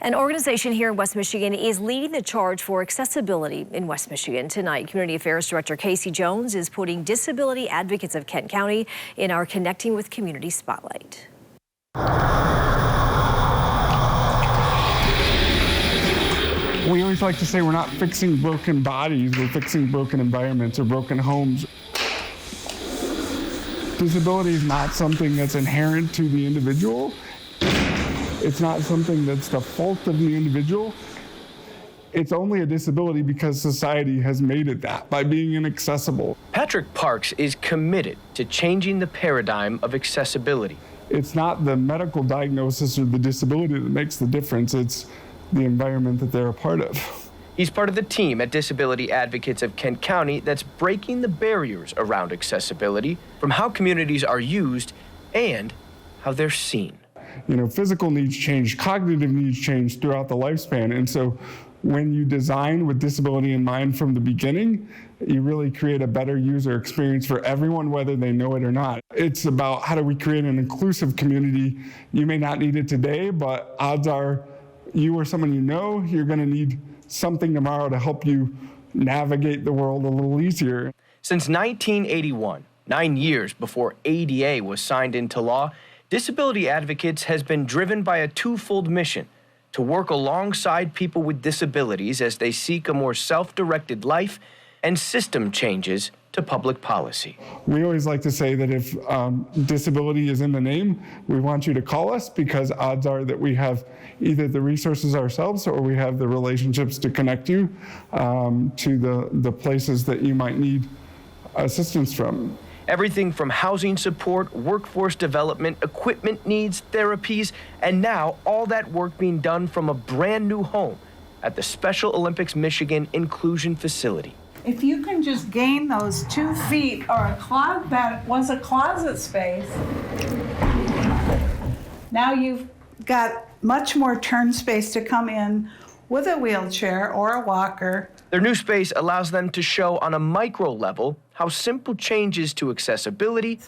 An organization here in West Michigan is leading the charge for accessibility in West Michigan. Tonight, Community Affairs Director Casey Jones is putting Disability Advocates of Kent County in our Connecting with Community spotlight. We always like to say we're not fixing broken bodies, we're fixing broken environments or broken homes. Disability is not something that's inherent to the individual. It's not something that's the fault of the individual. It's only a disability because society has made it that by being inaccessible. Patrick Parks is committed to changing the paradigm of accessibility. It's not the medical diagnosis or the disability that makes the difference, it's the environment that they're a part of. He's part of the team at Disability Advocates of Kent County that's breaking the barriers around accessibility, from how communities are used and how they're seen. You know, physical needs change, cognitive needs change throughout the lifespan. And so when you design with disability in mind from the beginning, you really create a better user experience for everyone, whether they know it or not. It's about how do we create an inclusive community. You may not need it today, but odds are you or someone you know, you're going to need something tomorrow to help you navigate the world a little easier. Since 1981, 9 years before ADA was signed into law, Disability Advocates has been driven by a twofold mission: to work alongside people with disabilities as they seek a more self-directed life, and system changes to public policy. We always like to say that if disability is in the name, we want you to call us, because odds are that we have either the resources ourselves or we have the relationships to connect you to the places that you might need assistance from. Everything from housing support, workforce development, equipment needs, therapies, and now all that work being done from a brand new home at the Special Olympics Michigan Inclusion Facility. If you can just gain those 2 feet or a closet that was a closet space, now you've got much more turn space to come in with a wheelchair or a walker. Their new space allows them to show on a micro level how simple changes to accessibility.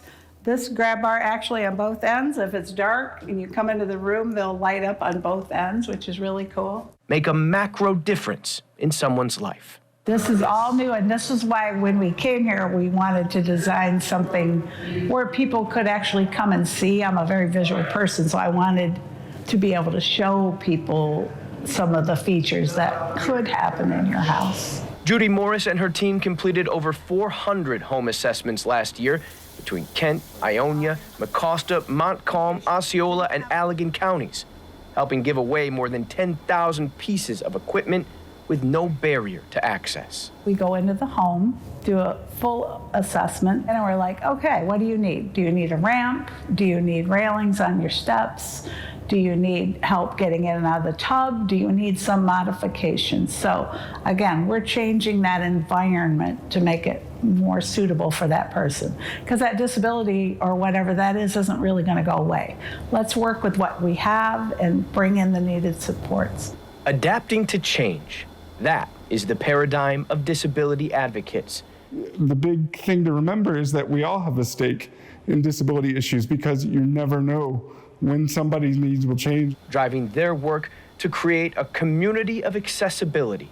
This grab bar actually on both ends, if it's dark and you come into the room, they'll light up on both ends, which is really cool. Make a macro difference in someone's life. This is all new, and this is why when we came here, we wanted to design something where people could actually come and see. I'm a very visual person, so I wanted to be able to show people some of the features that could happen in your house. Judy Morris and her team completed over 400 home assessments last year between Kent, Ionia, Mecosta, Montcalm, Osceola, and Allegan counties, helping give away more than 10,000 pieces of equipment with no barrier to access. We go into the home, do a full assessment, and we're like, okay, what do you need? Do you need a ramp? Do you need railings on your steps? Do you need help getting in and out of the tub? Do you need some modifications? So again, we're changing that environment to make it more suitable for that person, because that disability or whatever that is isn't really going to go away. Let's work with what we have and bring in the needed supports. Adapting to change. That is the paradigm of Disability Advocates. The big thing to remember is that we all have a stake in disability issues, because you never know when somebody's needs will change. Driving their work to create a community of accessibility,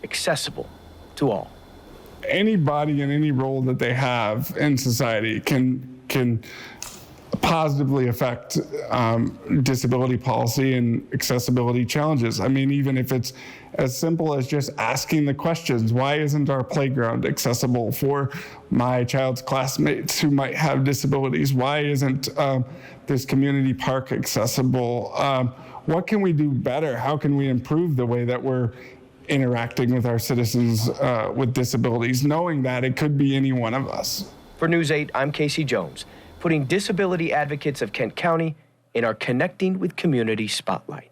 accessible to all. Anybody in any role that they have in society can positively affect disability policy and accessibility challenges. I mean, even if it's as simple as just asking the questions, why isn't our playground accessible for my child's classmates who might have disabilities? Why isn't this community park accessible? What can we do better? How can we improve the way that we're interacting with our citizens with disabilities, knowing that it could be any one of us? For News 8, I'm Casey Jones, putting Disability Advocates of Kent County in our Connecting with Community spotlight.